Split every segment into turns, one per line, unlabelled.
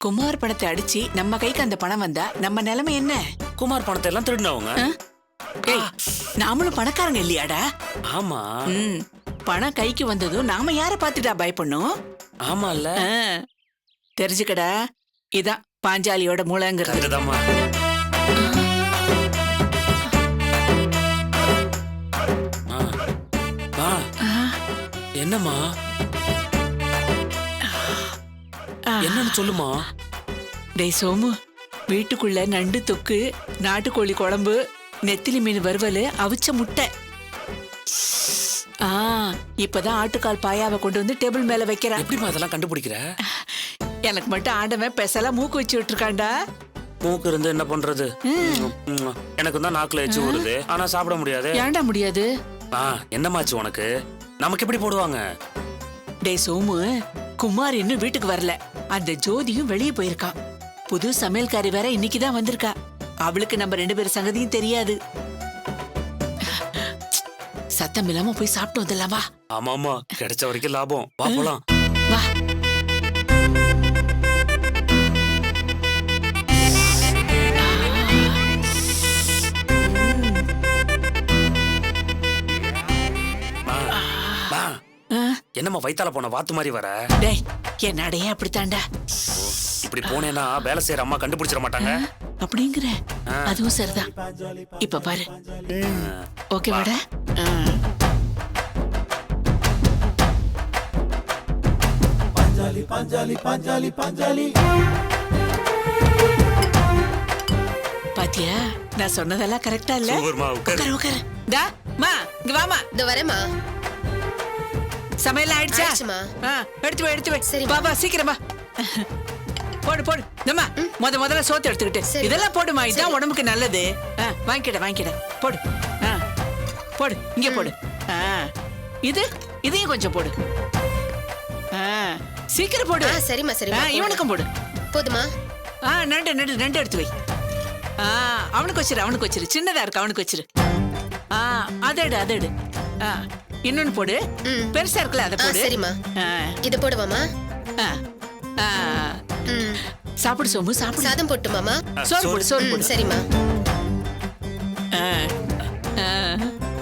குமார் பணத்தை அடிச்சு நம்ம கைக்கு அந்த பணம் வந்தா நம்ம நிலைமை என்ன?
குமார் பணத்தை எல்லாம் திருடினவங்க.
ஏய், நாமளும் பணக்காரங்க இல்லையாடா?
ஆமா.
பணம் கைக்கு வந்ததும் நாம யார பாத்துட்டா பயப்படணும்?
ஆமா இல்ல.
தெரிஞ்சுக்கடா, இதான் பாஞ்சாலியோட மூளைங்கிறது.
அதுதாம்மா. என்னம்மா என்னன்னு சொல்லுமா.
டேய் சோமு, வீட்டுக்குள்ள நண்டு தொக்கு, நாட்டுக்கோழி குழம்பு, நெத்திலி மீன் வறுவல், அவிச்ச முட்டை. இப்பதான் ஆட்டுக்கால் பாயாவை கொண்டு வந்து டேபிள் மேல வைக்கிறேன்.
எப்படிமா அதெல்லாம் கண்டுபிடிக்கிற?
எனக்கு மட்டும் ஆண்டவன் பெசலா மூக்கு வச்சு விட்டுருக்காண்டா.
மூக்கு இருந்து என்ன பண்றது? எனக்கு தான் நாக்குல எச்சு வருது, ஆனா சாப்பிட முடியாது.
ஏன்டா முடியாது?
என்னமாச்சு உனக்கு? நமக்கு எப்படி போடுவாங்க?
டேய் சோமு, குமார் இன்னும் வீட்டுக்கு வரல. அந்த ஜோதியும் வெளியே போயிருக்கான். புது சமையல்காரி வேற இன்னைக்குதான் வந்திருக்கா. அவளுக்கு நம்ம 2 பேர் சங்கதியும் தெரியாது. சத்தம் இல்லாம போய் சாப்பிட்டு வந்துடலாம் வா.
ஆமாமா, கிடைச்ச வரைக்கும் லாபம். வா போலாம்.
வா.
என்னம்மா வயித்தால போன வாத்து மாதிரி வர?
டேய், என் நடையே அப்படித்தாண்டா.
இப்படி போனேன்னா வேலை செய்யற அம்மா கண்டுபிடிச்சிட மாட்டாங்க.
அப்படிங்கிற அதுவும் சரிதான். இப்ப பாரு. ஓகே வாடா. பாஞ்சாலி பாஞ்சாலி பாஞ்சாலி பாஞ்சாலி. பாத்தியா, நான் சொன்னதெல்லாம் கரெக்டா இல்ல? உட்காரு உட்காரு. டா மா, இங்க வாமா.
இந்த வரேம்மா.
சமையல் ஆயிடுச்சா? எடுத்து வை எடுத்து வை. சரி பாபா, சீக்கிரமா போடு போடு. நம்மா முதல்ல சோத்து எடுத்துக்கிட்டு இதெல்லாம் போடுமா, இதான் உடம்புக்கு நல்லது. வாங்கிக்கிட போடு. போடு, இங்க போடு. இதையும் கொஞ்சம் போடு. சீக்கிரம் போடு.
சரிம்மா சரிம்மா.
இவனுக்கும் போடு.
போதுமா?
நண்டு எடுத்து வை. அவனுக்கு வச்சிரு. சின்னதா இருக்கு, அவனுக்கு வச்சிரு. அதை எடு. இன்னொன்னு போடு. பெருசா இருக்குல்ல, அதை போடு.
சரிம்மா. இது போடுவாமா?
சாப்பிடு சோமு, சாப்பிடு.
சாதம் போட்டு மாமா.
சோறு போடு.
சரிம்மா.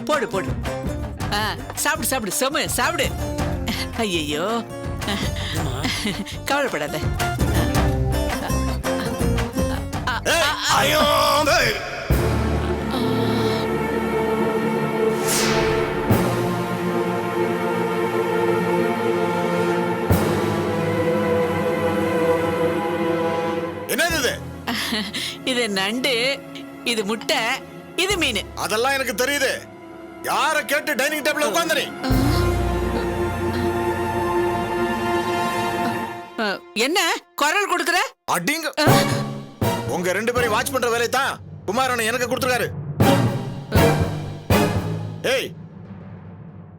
போடு. சாப்பிடு சோமு, சாப்பிடு. ஐயோ, கவலைப்படாத. இது நண்டு, இது முட்டை, இது மீன்.
அதெல்லாம் எனக்கு தெரியுது. யார கேட்டு டைனிங் டேபிள்ல உட்கார்ந்தனே?
என்ன குரல் கொடுக்கற?
அடிங்க. உங்க 2 பேரையும் வாட்ச் பண்ற வேலையை தான் குமாரன் எனக்கு கொடுத்துருக்காரு. ஏய்,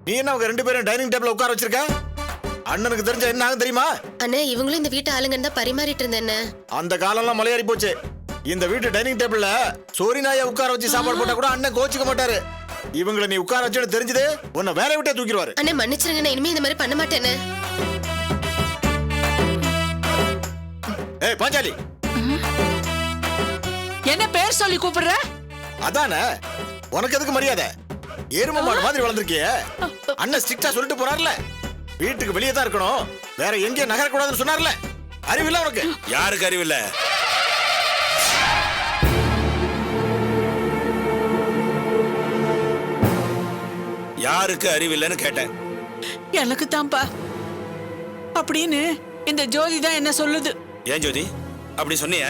நீ என்ன உங்க 2 பேரும் டைனிங் டேபிள்ல உட்கார வச்சிருக்க? அண்ணனுக்கு தெரிஞ்ச என்ன ஆகும் தெரியுமா?
அண்ணே, இவங்களும் இந்த வீட்டு ஆளுங்கன்னு தான் பரிமாறிட்டு இருந்தேன்.
அந்த காலம்லாம் மலையாறி போச்சு. இந்த வீட்டு டைனிங் டேபிள்ல சோரி நாயை உட்கார வச்சு சாப்பாடு போட்டா கூட அண்ணன் கோச்சிக்க மாட்டாரு. இவங்களை நீ உட்கார வச்சு தெரிஞ்சது உன்னை வேலையை விட்டே தூக்கிடுவாரு.
அண்ணே மன்னிச்சிருங்க, இனிமே இந்த மாதிரி பண்ண மாட்டேன்னு.
ஏய் பாஞ்சாலி,
என்ன பேர் சொல்லி கூப்பிடுற?
அதானே, உனக்கு எதுக்கு மரியாதை? எருமை மாடு மாதிரி வளர்ந்துருக்கிய. அண்ணன் ஸ்ட்ரிக்டா சொல்லிட்டு போறாருல, வீட்டுக்கு வெளியே தான் இருக்கணும், வேற எங்கேயும் நகரக்கூடாதுன்னு சொன்னார்ல. அறிவில்ல உனக்கு?
யாருக்கு அறிவில்ல? யாருக்கு அறிவில்லைன்னு கேட்டேன்.
எனக்கு தான்ப்பா அப்படின்னு இந்த ஜோதி தான் என்ன சொல்லுது.
ஏன் ஜோதி அப்படி சொன்னிய?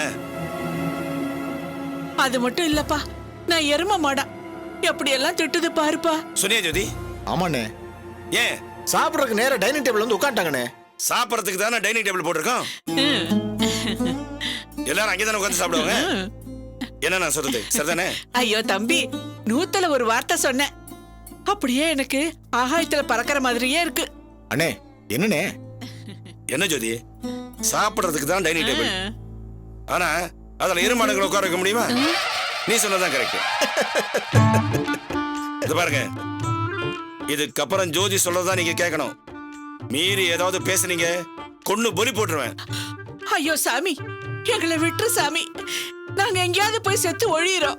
அது மட்டும் இல்லப்பா, நான் எருமை மாடா எப்படி எல்லாம் திட்டுது பாருப்பா.
சொன்னியா ஜோதி?
ஆமாண்ணே.
ஏன்
சாப்பிடறதுக்கு நேரா டைனிங் டேபிள் வந்து உட்காந்துட்டாங்கண்ணே.
சாப்பிடறதுக்கு தானே டைனிங் டேபிள் போட்டிருக்கோம். எல்லாரும் அங்கே தானே உட்காந்து சாப்பிடுவாங்க. என்ன நான் சொல்றது சரிதானே?
ஐயோ தம்பி, 100ல ஒரு வார்த்தை சொன்னேன், அப்படியே எனக்கு ஆகாயத்துல பறக்கிற மாதிரியே இருக்கு.
அண்ணே என்னண்ணே?
என்ன ஜோதி, சாப்பிடறதுக்கு தான் டைனிங் டேபிள், ஆனா அதுல எருமாடுகளை உட்கார வைக்க முடியுமா? நீ சொன்னதான் கரெக்ட். இது பாருங்க, இதுக்கப்புறம் ஜோதி சொல்றதா நீங்க கேட்கணும். மீறி ஏதாவது பேசுனீங்க கொன்னு பொலி போட்டுருவேன்.
ஐயோ சாமி, எங்களை விட்டுரு சாமி. நாங்க எங்கேயாவது போய் செத்து ஒழியிறோம்.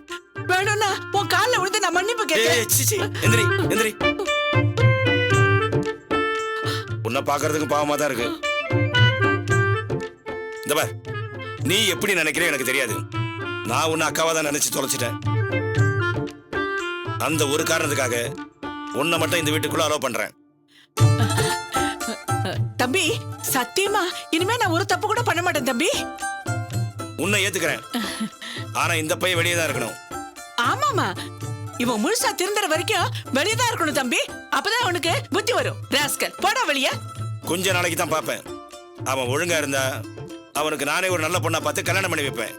வேணும்னா உன் கால்ல விழுந்து நான் மன்னிப்பு கேட்கிறேன்.
சீ, எந்திரி எந்திரி. உன்னை பாக்குறதுக்கு பாவமா தான் இருக்கு. இந்த பார், நீ எப்படி நினைக்கிற எனக்கு தெரியாது. நான் உன்னை அக்காவா தான் நினைச்சு தொலைச்சிட்டேன். அந்த ஒரு காரணத்துக்காக உன்னை மட்டும் இந்த வீட்டுக்குள்ள அலோவ் பண்றேன்.
தம்பி சத்தியமா இனிமே நான் ஒரு தப்பு கூட பண்ண மாட்டேன் தம்பி.
உன்னை ஏத்துக்கிறேன். ஆனா இந்த பையன் வெளியே தான் இருக்கணும்.
ஆமாமா, இவன் முழுசா திருந்துற வரைக்கும் வெளியதான் இருக்கணும் தம்பி. அப்பதான் அவனுக்கு புத்தி வரும். ராஸ்கல், போடா வெளியே.
கொஞ்ச நாளைக்கு தான் பார்ப்பேன். அவன் ஒழுங்கா இருந்தா அவனுக்கு நானே ஒரு நல்ல பொண்ணா பார்த்து கல்யாணம் பண்ணி வைப்பேன்.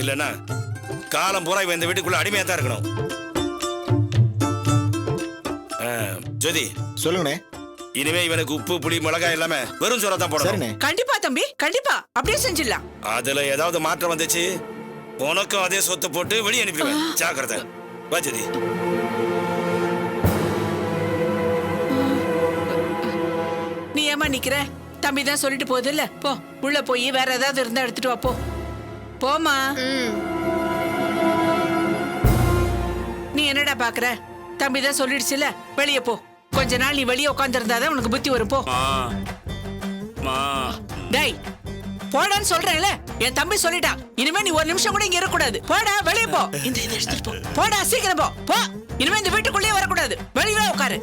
இல்லைன்னா காலம் பூரா இவன் இந்த வீட்டுக்குள்ள அடிமையா தான் இருக்கணும். ஜோதி,
சொல்லுங்கண்ணே.
இனிமே இவனுக்கு உப்பு புளி மிளகாய் எல்லாமே வெறும் சோறா தான் போடணும்.
சரிண்ணே.
கண்டிப்பா தம்பி, கண்டிப்பா அப்படியே செஞ்சிடலாம்.
அதுல ஏதாவது மாற்றம் வந்துச்சு உனக்கும் அதே சொத்து போட்டு வெளியே அனுப்பிடுவேன். ஜாக்கிரதை. வா ஜோதி.
நீ ஏமா நிக்கிற? தம்பி தான் சொல்லிட்டு போகுது இல்ல, போ உள்ள போய் வேற ஏதாவது இருந்தா எடுத்துட்டு வா. போ போமா. நீ என்னடா பாக்குற? தம்பி தான் சொல்லிடுச்சுல, வெளியே போ. கொஞ்ச நாள் நீ வெளியே உட்கார்ந்து இருந்தாதான் உனக்கு புத்தி வரும். போ. டேய் போடான்னு சொல்றேன்ல, என் தம்பி சொல்லிட்டான். இனிமே நீ ஒரு நிமிஷம் கூட இங்க இருக்கக்கூடாது. போடா வெளியே போ. இந்த இதை எடுத்துட்டு போ. போடா சீக்கிரம் போ. போ. இனிமே இந்த வீட்டுக்குள்ளேயே வரக்கூடாது. வெளியே உட்காரு.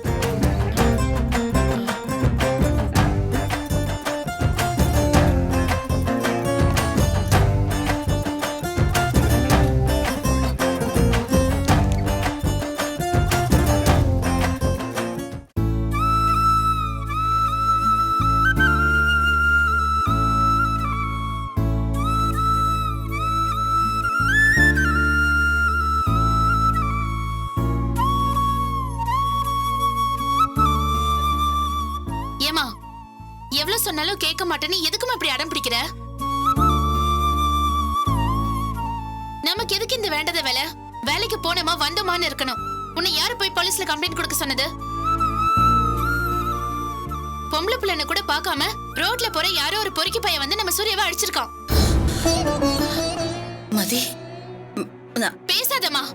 ஏமா, எவ்வளவு சொன்னாலும் கேட்க மாட்டேன்னு எதுக்குமா இப்படி அடம் பிடிக்கிற? நமக்கு எதுக்கு இந்த வேண்டத வேலை? வேலைக்கு போனோமா வந்தோமான்னு இருக்கணும். உன்னை யாரு போய் போலீஸ்ல கம்ப்ளைண்ட் கொடுக்க சொன்னது? பொம்பளை பிள்ளைன்னு கூட பார்க்காம ரோட்ல போற யாரோ ஒரு பொறுக்கி பையன் வந்து நம்ம சூர்யாவை அடிச்சிருக்கான்.
மதி,
பேசாதம்மா.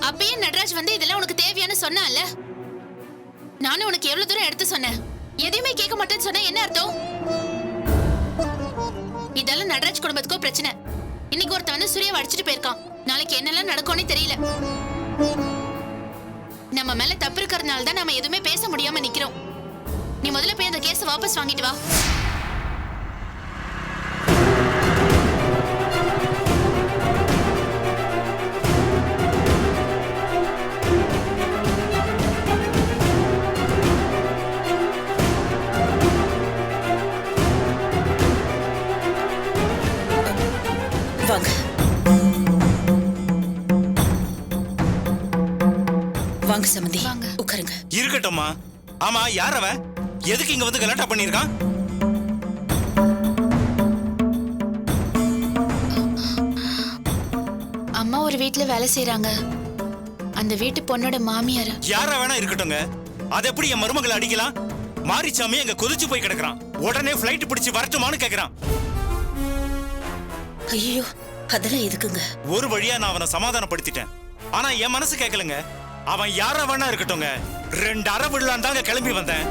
அப்பயே நடராஜ் வந்து இதெல்லாம் உனக்கு தேவையானு சொன்னான்ல. நானும் உனக்கு எவ்வளவு தூரம் எடுத்து சொன்னேன். எதையுமே கேட்க மாட்டேன்னு சொன்ன என்ன அர்த்தம்? இதெல்லாம் நடராஜ் குடும்பத்துக்கோ பிரச்சனை. இன்னைக்கு ஒருத்த வந்து சூர்யாவை அடிச்சுட்டு போயிருக்கான். நாளைக்கு என்னெல்லாம் நடக்கும்னே தெரியல. நம்ம மேல தப்பு இருக்கிறதுனால தான் நம்ம எதுவுமே பேச முடியாம நிக்கிறோம். நீ முதல்ல போய் அந்த கேஸை வாபஸ் வாங்கிட்டு வா.
வாங்க வாங்க சமந்தி,
வாங்க.
உட்காருங்க.
இருக்கட்டும்மா. ஆமா, யார் அவன்? எதுக்கு இங்க வந்து கலாட்டா பண்ணிருக்கான்?
அம்மா ஒரு வீட்டுல வேலை செய்யறாங்க. அந்த வீட்டு பொண்ணோட மாமியார்.
யாரா வேணா இருக்கட்டுங்க. அது எப்படி என் மருமகளை அடிக்கலாம்? மாரிச்சாமி அங்க கொதிச்சு போய் கிடக்குறான். உடனே பிளைட் பிடிச்சு வரட்டுமான்னு கேக்குறான்.
ஐயோ, அதெல்லாம் எதுக்குங்க?
ஒரு வழியா நான் அவனை சமாதானப்படுத்திட்டேன். ஆனா என் மனசு கேட்கலங்க. அவன் யாரா வேணா இருக்கட்டுங்க. 2 அரை விடலான் தாங்க கிளம்பி வந்தேன்.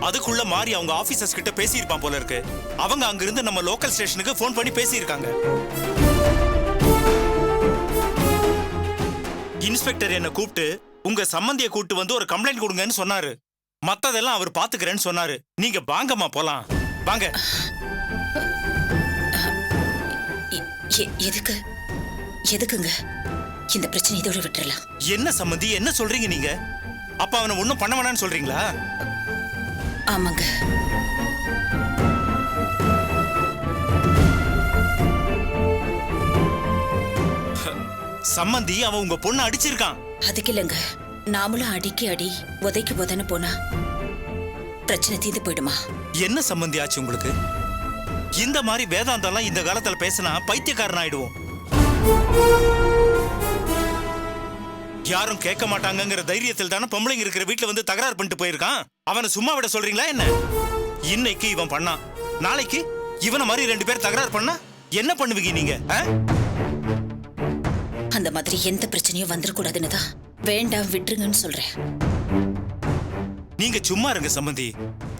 அதுக்குள்ள மாறி அவங்க ஆபீசர்ஸ் கிட்ட பேசியிருப்பான் போல இருக்கு. அவங்க அங்கிருந்து நம்ம லோக்கல் ஸ்டேஷனுக்கு போன் பண்ணி பேசியிருக்காங்க. இன்ஸ்பெக்டர் என்ன கூப்பிட்டு உங்க சம்பந்திய கூட்டு வந்து ஒரு கம்ப்ளைண்ட் கொடுங்கன்னு சொன்னாரு. மத்ததெல்லாம் அவர் பாத்துக்கிறேன்னு சொன்னாரு. நீங்க வாங்கம்மா போலாம். வாங்க.
எதுக்கு எதுக்குங்க இந்த பிரச்சனை இதோட விட்டுறலாம்?
என்ன சம்பந்தி, என்ன சொல்றீங்க நீங்க? அப்ப அவனை ஒண்ணும் பண்ண வேணாம்னு சொல்றீங்களா?
ஆமாங்க.
சம்பந்தி, அவன் உங்க பொண்ணு அடிச்சிருக்கான்.
அதுக்கு இல்லைங்க, நாமளும் அடிக்கி அடி உதைக்கு உதன்னு போனா பிரச்சனை தீர்ந்து போயிடுமா?
என்ன சம்பந்தி ஆச்சு உங்களுக்கு? இந்த மாதிரி வேதாந்தம்லாம் இந்த காலத்துல பேசினா பைத்தியக்காரன் ஆயிடுவோம். யாரும் கேட்க மாட்டாங்கங்கிற தைரியத்தில் தானே பொம்பளைங்க இருக்கிற வீட்டுல வந்து தகராறு பண்ணிட்டு போயிருக்கான். அவனை சும்மா விட சொல்றீங்களா என்ன? இன்னைக்கு இவன் பண்ணான், நாளைக்கு இவனை மாதிரி 2 பேர் தகராறு பண்ணா என்ன பண்ணுவீங்க நீங்க?
அந்த மாதிரி எந்த பிரச்சனையும் வந்துடக்கூடாதுன்னு தான் வேண்டாம் விட்டுருங்கன்னு சொல்றேன்.
நீங்க சும்மா இருங்க சம்பந்தி.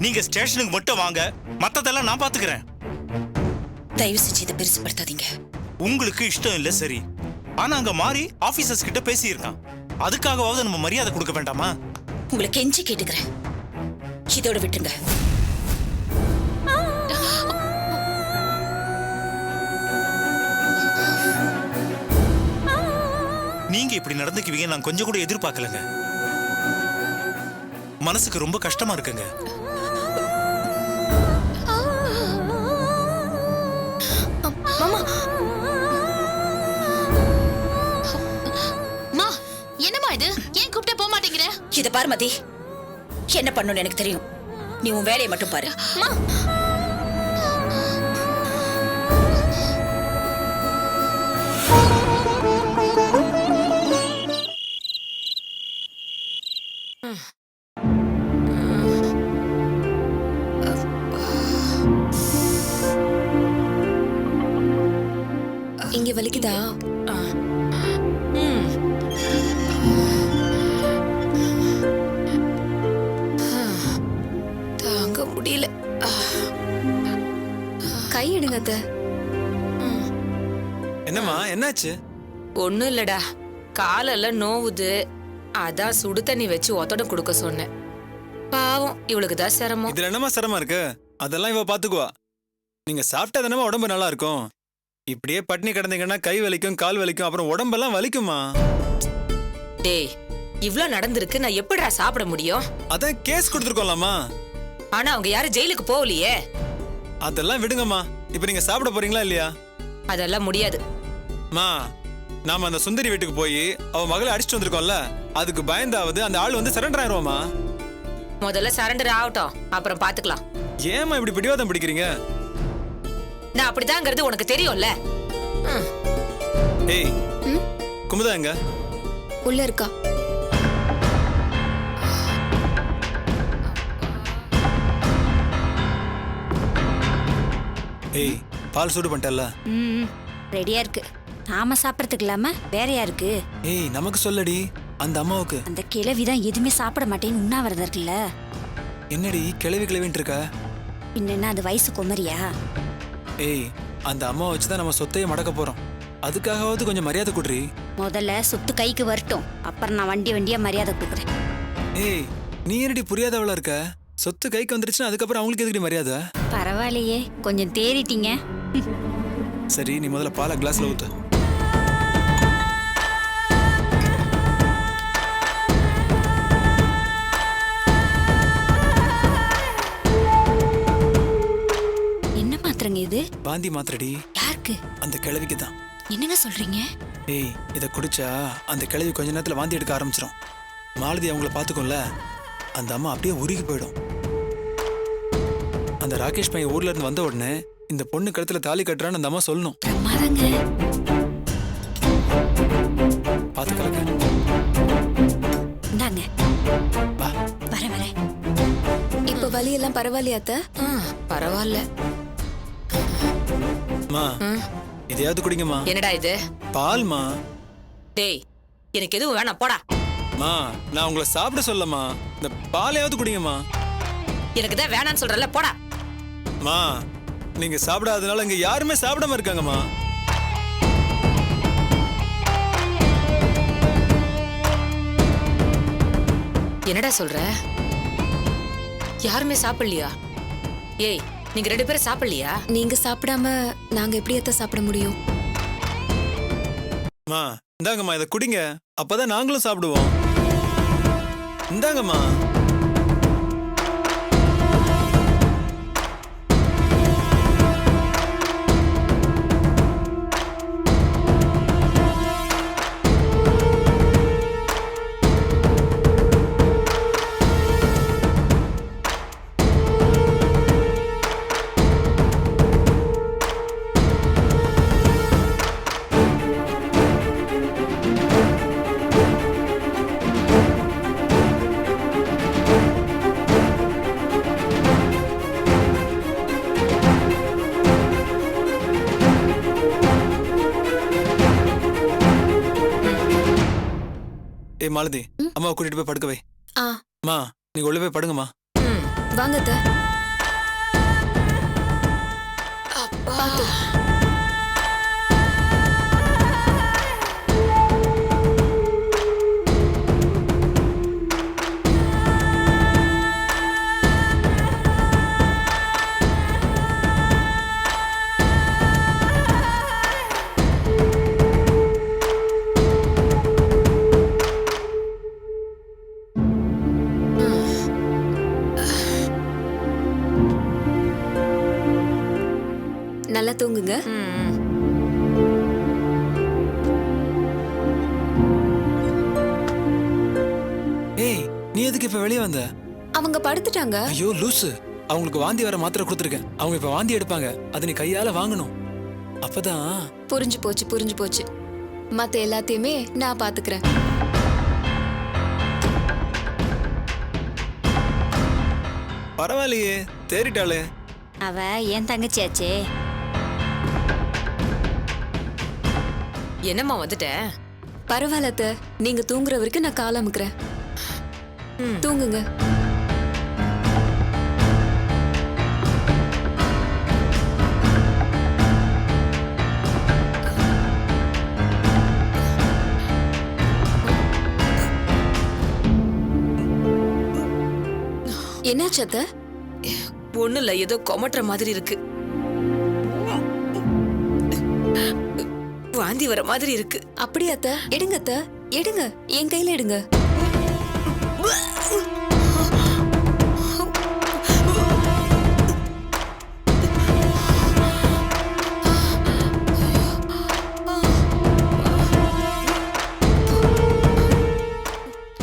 நீங்க ஸ்டேஷனுக்கு மட்டும் வாங்க, மத்ததெல்லாம் நான் பாத்துக்கிறேன்.
தயவு செஞ்சு இதை பெருசுப்படுத்தாதீங்க.
உங்களுக்கு இஷ்டம் இல்ல சரி, ஆனா அங்க மாறி ஆபீசர்ஸ் கிட்ட பேசியிருக்கான். அதுக்காகவாவது நம்ம மரியாதை கொடுக்க வேண்டாமா?
உங்களை கெஞ்சி கேட்டுக்கிறேன், இதோட விட்டுருங்க.
நீங்க இப்படி நடந்துக்குவீங்க நான் கொஞ்சம் கூட எதிர்பார்க்கலங்க. மனசுக்கு ரொம்ப கஷ்டமா இருக்குங்க.
மா, என்னம்மா இது? ஏன் கூப்பிட்டே போக மாட்டேங்கிற?
இத பாரு மதி, என்ன பண்ணணும்னு எனக்கு தெரியும். நீ உன் வேலையை மட்டும் பாரு.
இங்க வலிக்குதா? தாங்க முடியல. கை எடுங்க அத்தை.
என்னம்மா என்னாச்சு?
ஒண்ணும் இல்லடா, காலெல்லாம் நோவுது. அதான் சுடு தண்ணி வச்சு ஒத்தடம் கொடுக்க சொன்னேன். பாவம், இவளுக்கு தான் சிரமம்.
இதுல என்னமா சிரமம் இருக்கு? அதெல்லாம் இவ பாத்துக்குவா. நீங்க சாப்பிட்டா தானே உடம்பு நல்லா இருக்கும். இப்படியே பட்னி கிடந்தீங்கன்னா கை வலிக்கும், கால் வலிக்கும், அப்புறம் உடம்பெல்லாம் வலிக்குமா?
டேய், இவ்ளோ நடந்திருக்கு, நான் எப்படிடா சாப்பிட முடியும்?
அதான் கேஸ் கொடுத்துருக்கோம்லாமா.
ஆனா அவங்க யாரும் ஜெயிலுக்கு போகலையே.
அதெல்லாம் விடுங்கம்மா. இப்ப நீங்க சாப்பிட போறீங்களா இல்லையா?
அதெல்லாம் முடியாது.
மா, நாம அந்த சுந்தரி வீட்டுக்கு போய் அவ மகளை அடிச்சுட்டு வந்திருக்கோம்ல, அதுக்கு பயந்தாவது அந்த ஆள் வந்து சரண்டர் ஆயிருவாமா.
முதல்ல சரண்டர் ஆகட்டும், அப்புறம் பாத்துக்கலாம்.
ஏமா இப்படி பிடிவாதம் பிடிக்கிறீங்க?
நான் அப்படிதாங்கிறது உனக்கு தெரியும்ல.
ஏய், குமுதா எங்க?
உள்ள இருக்கா?
ஏய், பால் சூடு பண்ணிட்டல?
ரெடியா இருக்கு. நாம சாப்பிடறதுக்கு இல்லாம வேற யாருக்கு?
ஏய், நமக்கு சொல்லடி, அந்த அம்மாவுக்கு.
அந்த கிழவிதான் எதுவுமே சாப்பிட மாட்டேன்னு உண்ணாவிரதம் இருக்குல்ல.
என்னடி கிளவி கிளவின்ட்டு இருக்க?
என்ன அது வயசு குமரியா?
ஏய், அந்த அம்மாவை வச்சுதான் நம்ம சொத்தையே மடக்க போறோம். அதுக்காகவாவது கொஞ்சம் மரியாதை கொடுறி.
முதல்ல சொத்து கைக்கு வரட்டும், அப்புறம் நான் வண்டியா மரியாதை கொடுக்குறேன்.
ஏய், நீ என்னடி புரியாதவளா இருக்க? சொத்து கைக்கு வந்துருச்சுன்னா அதுக்கப்புறம் அவங்களுக்கு எதுக்கு மரியாதை?
பரவாயில்லையே, கொஞ்சம் தேறிட்டீங்க.
சரி, நீ முதல்ல பாலை கிளாஸ்ல ஊத்து.
என்ன மாத்திரங்க இது?
பாந்தி மாத்திரடி.
யாருக்கு?
அந்த கிழவிக்கு தான்.
என்னங்க சொல்றீங்க?
ஏய், இத குடிச்சா அந்த கிழவி கொஞ்ச நேரத்துல வாந்தி எடுக்க ஆரம்பிச்சிடும். மாலதி அவங்கள பாத்துக்கும்ல, அந்த அம்மா அப்படியே உருகி போயிடும். அந்த ராகேஷ் பையன் ஊர்ல இருந்து வந்த உடனே இந்த பொண்ணு கழுத்துல தாலி கட்டுறான்னு அந்த அம்மா சொல்லணும்.
பிரமாதங்க.
பாத்துக்கலங்க.
இந்தாங்க.
வா.
வர.
இப்ப வலி எல்லாம் பரவாயில்லையா அத்தை?
பரவாயில்ல.
மா, இதையாவது குடிங்கம்மா.
என்னடா இது?
பால்மா.
டேய், எனக்கு எதுவும் வேணாம், போடா.
மா, நான் உங்களை சாப்பிட சொல்லமா, இந்த பாலையாவது குடிங்கம்மா.
எனக்கு தான் வேணான்னு சொல்றல, போடா.
மா, நீங்க சாப்பிடாதனால இங்க யாருமே சாப்பிடாம இருக்காங்கம்மா.
என்னடா சொல்ற? யாருமே சாப்பிடலையா? ஏய், நீங்க 2 பேரும் சாப்பிடலையா?
நீங்க சாப்பிடாம நாங்க எப்படி அத்தை சாப்பிட முடியும்?
மா, இந்தாங்கம்மா, இதை குடிங்க, அப்பதான் நாங்களும் சாப்பிடுவோம். இந்தாங்கம்மா. ஏய் மாலதி அம்மாவை கூட்டிட்டு போய் படுக்க வை.
ஆ
அம்மா நீங்க உள்ள போய் படுங்கம்மா.
வாங்க அத்தை. பாத்து. நல்லா தூங்குங்க.
ஏய் நீ எதுக்கு இப்ப வெளியே வந்த?
அவங்க படுத்துட்டாங்க.
ஐயோ லூசு, அவங்களுக்கு வாந்தி வர மாத்திரை கொடுத்துருக்கேன். அவங்க இப்ப வாந்தி எடுப்பாங்க, அதை நீ கையால வாங்கணும். அப்பதான்.
புரிஞ்சு போச்சு புரிஞ்சு போச்சு. மத்த எல்லாத்தையுமே நான் பாத்துக்கிறேன்.
பரவாயில்லையே தேறிட்டாளே.
அவ என் தங்கச்சியாச்சே.
என்னம்மா வந்துட்ட?
பரவாயில்ல அத்தை, நீங்க தூங்குற வரைக்கும் நான் கால் அமுக்குறேன். தூங்குங்க. என்னாச்சு அத்தை?
ஒண்ணு இல்ல, ஏதோ கொமட்டுற மாதிரி இருக்கு. வாந்தி வர மாதிரி இருக்கு.
அப்படியா அத்தை? எடுங்க அத்தை, எடுங்க, என் கையில எடுங்க.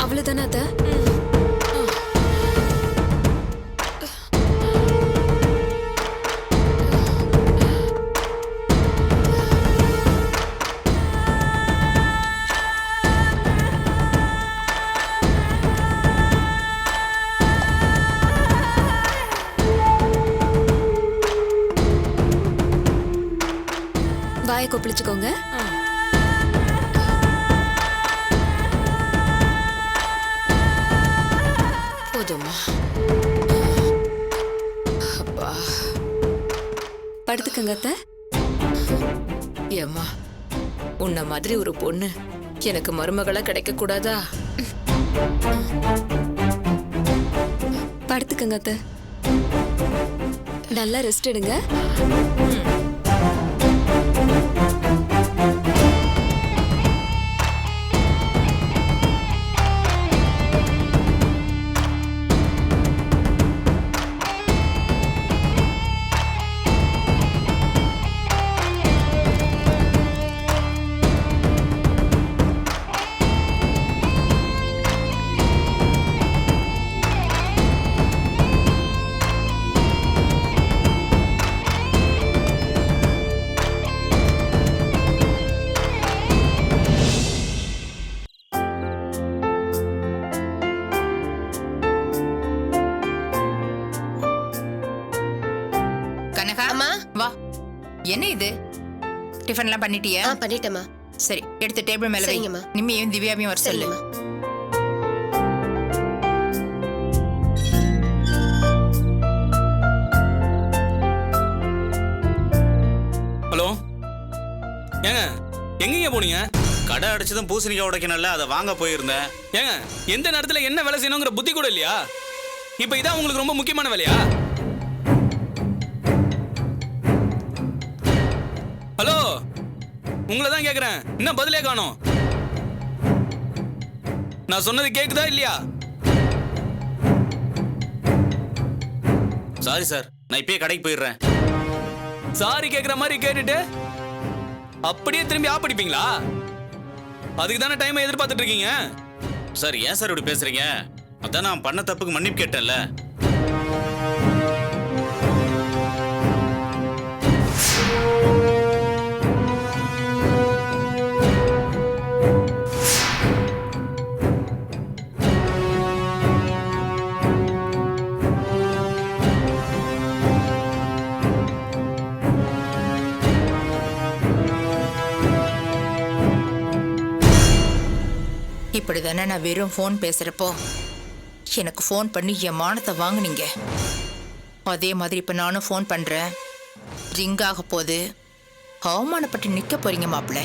அவ்வளவுதானே அத்தை? வாயை கொப்பளிச்சுக்கோங்க.
போதுமா? அப்பா
படுத்துக்கங்க அத்தை.
ஏம்மா, உன்ன மாதிரி ஒரு பொண்ணு எனக்கு மருமகளா கிடைக்க கூடாதா?
படுத்துக்கங்க அத்தை. நல்லா ரெஸ்ட் எடுங்க.
என்ன இது? டிஃபன்லாம் பண்ணிட்டியா?
பண்ணிட்டேம்மா.
சரி, எடுத்து டேபிள் மேல வை.
சரிங்கம்மா.
நிம்மியும் திவ்யாவையும் வர சொல்லு.
ஹலோ, ஏங்க எங்கீங்க போனீங்க?
கடை அடிச்சதும் பூசணிக்காய் உடைக்கணும்ல, அதை வாங்க போயிருந்தேன்.
ஏங்க எந்த நேரத்துல என்ன வேலை செய்யணுங்கிற புத்தி கூட இல்லையா? இப்ப இதான் உங்களுக்கு ரொம்ப முக்கியமான வேலையா? ஹலோ, உங்களை தான் கேக்குறேன், இன்னும் பதிலே காணோம். நான் சொன்னது கேக்குதா இல்லையா?
சாரி சார், நான் இப்பயே கடைக்கு போயிடுறேன்.
சாரி கேக்குற மாதிரி கேட்டுட்டு அப்படியே திரும்பி ஆப்படிப்பீங்களா? அதுக்கு தானே டைமை எதிர்பார்த்துட்டு இருக்கீங்க.
சார் ஏன் சார் இப்படி பேசுறீங்க? அதான் நான் பண்ண தப்புக்கு மன்னிப்பு கேட்டேன்ல.
இப்படி அப்படிதானே நான் வெறும் ஃபோன் பேசுறப்போ எனக்கு ஃபோன் பண்ணி என் மானத்தை வாங்குனீங்க. அதே மாதிரி இப்ப நானும் ஃபோன் பண்றேன், ரிங் ஆக போது அவமானப்பட்டு நிக்க போறீங்க மாப்பிள்ள.